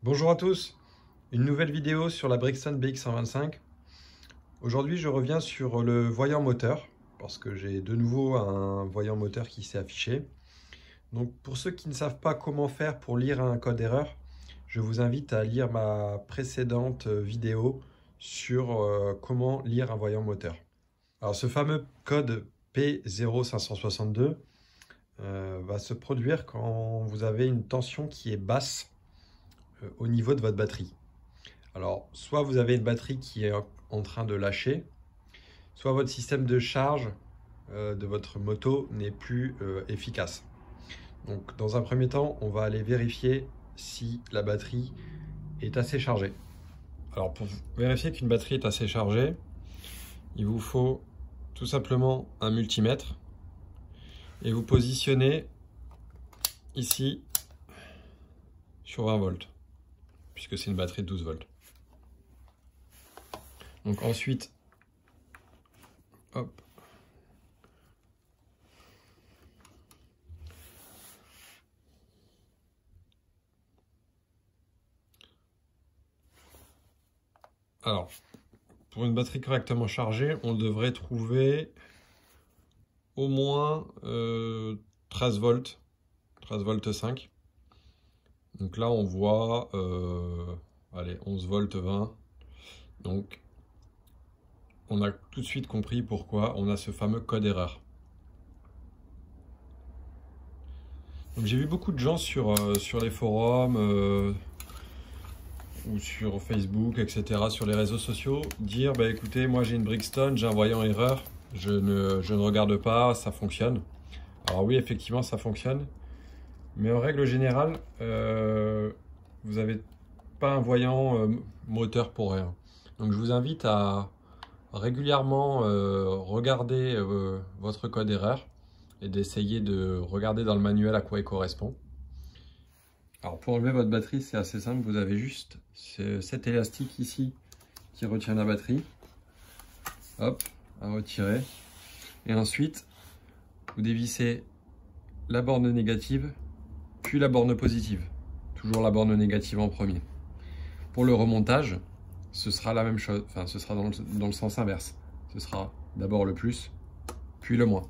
Bonjour à tous, une nouvelle vidéo sur la Brixton BX125. Aujourd'hui je reviens sur le voyant moteur parce que j'ai de nouveau un voyant moteur qui s'est affiché. Donc pour ceux qui ne savent pas comment faire pour lire un code erreur, je vous invite à lire ma précédente vidéo sur comment lire un voyant moteur. Alors ce fameux code P0562 va se produire quand vous avez une tension qui est basse au niveau de votre batterie. Alors, soit vous avez une batterie qui est en train de lâcher, soit votre système de charge de votre moto n'est plus efficace. Donc, dans un premier temps, on va aller vérifier si la batterie est assez chargée. Alors, pour vérifier qu'une batterie est assez chargée, il vous faut tout simplement un multimètre et vous positionnez ici sur 20 volts. Puisque c'est une batterie de 12 volts. Donc ensuite, hop. Alors, pour une batterie correctement chargée, on devrait trouver au moins 13 volts, 13 volts 5. Donc là, on voit, allez, 11 volts 20. Donc, on a tout de suite compris pourquoi on a ce fameux code erreur. Donc, j'ai vu beaucoup de gens sur les forums ou sur Facebook, etc., sur les réseaux sociaux, dire, bah, écoutez, moi j'ai une Brixton, j'ai un voyant erreur, je ne regarde pas, ça fonctionne. Alors oui, effectivement, ça fonctionne. Mais en règle générale, vous n'avez pas un voyant moteur pour rien. Donc je vous invite à régulièrement regarder votre code erreur et d'essayer de regarder dans le manuel à quoi il correspond. Alors pour enlever votre batterie, c'est assez simple. Vous avez juste cet élastique ici qui retient la batterie. Hop, à retirer. Et ensuite, vous dévissez la borne négative puis la borne positive. Toujours la borne négative en premier. Pour le remontage, ce sera la même chose, enfin ce sera dans le sens inverse. Ce sera d'abord le plus, puis le moins.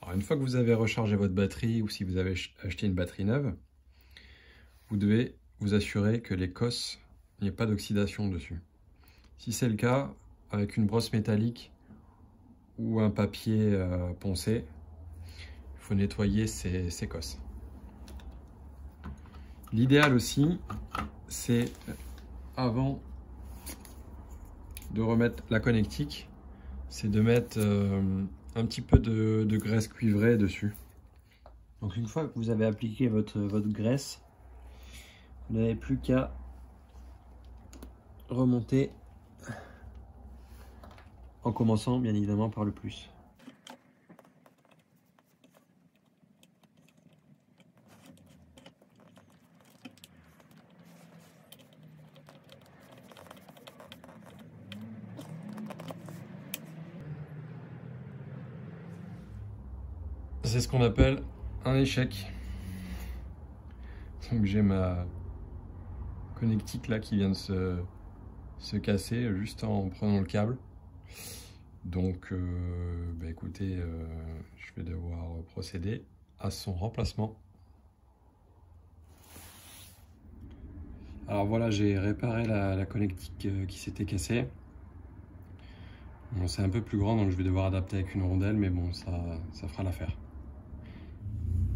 Alors une fois que vous avez rechargé votre batterie ou si vous avez acheté une batterie neuve, vous devez vous assurer que les cosses, il n'y ait pas d'oxydation dessus. Si c'est le cas, avec une brosse métallique ou un papier poncé, il faut nettoyer ces cosses. L'idéal aussi, c'est avant de remettre la connectique, c'est de mettre un petit peu de graisse cuivrée dessus. Donc une fois que vous avez appliqué votre graisse, vous n'avez plus qu'à remonter en commençant bien évidemment par le plus. C'est ce qu'on appelle un échec. Donc j'ai ma connectique là qui vient de se casser juste en prenant le câble. Donc bah écoutez, je vais devoir procéder à son remplacement. Alors voilà, j'ai réparé la connectique qui s'était cassée. Bon, c'est un peu plus grand donc je vais devoir adapter avec une rondelle, mais bon, ça fera l'affaire.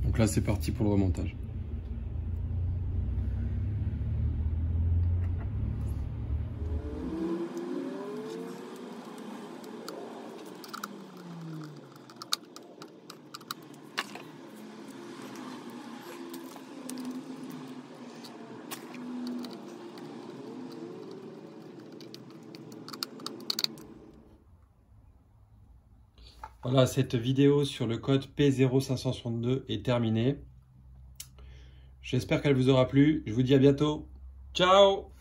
Donc là c'est parti pour le remontage. Voilà, cette vidéo sur le code P0562 est terminée. J'espère qu'elle vous aura plu. Je vous dis à bientôt. Ciao!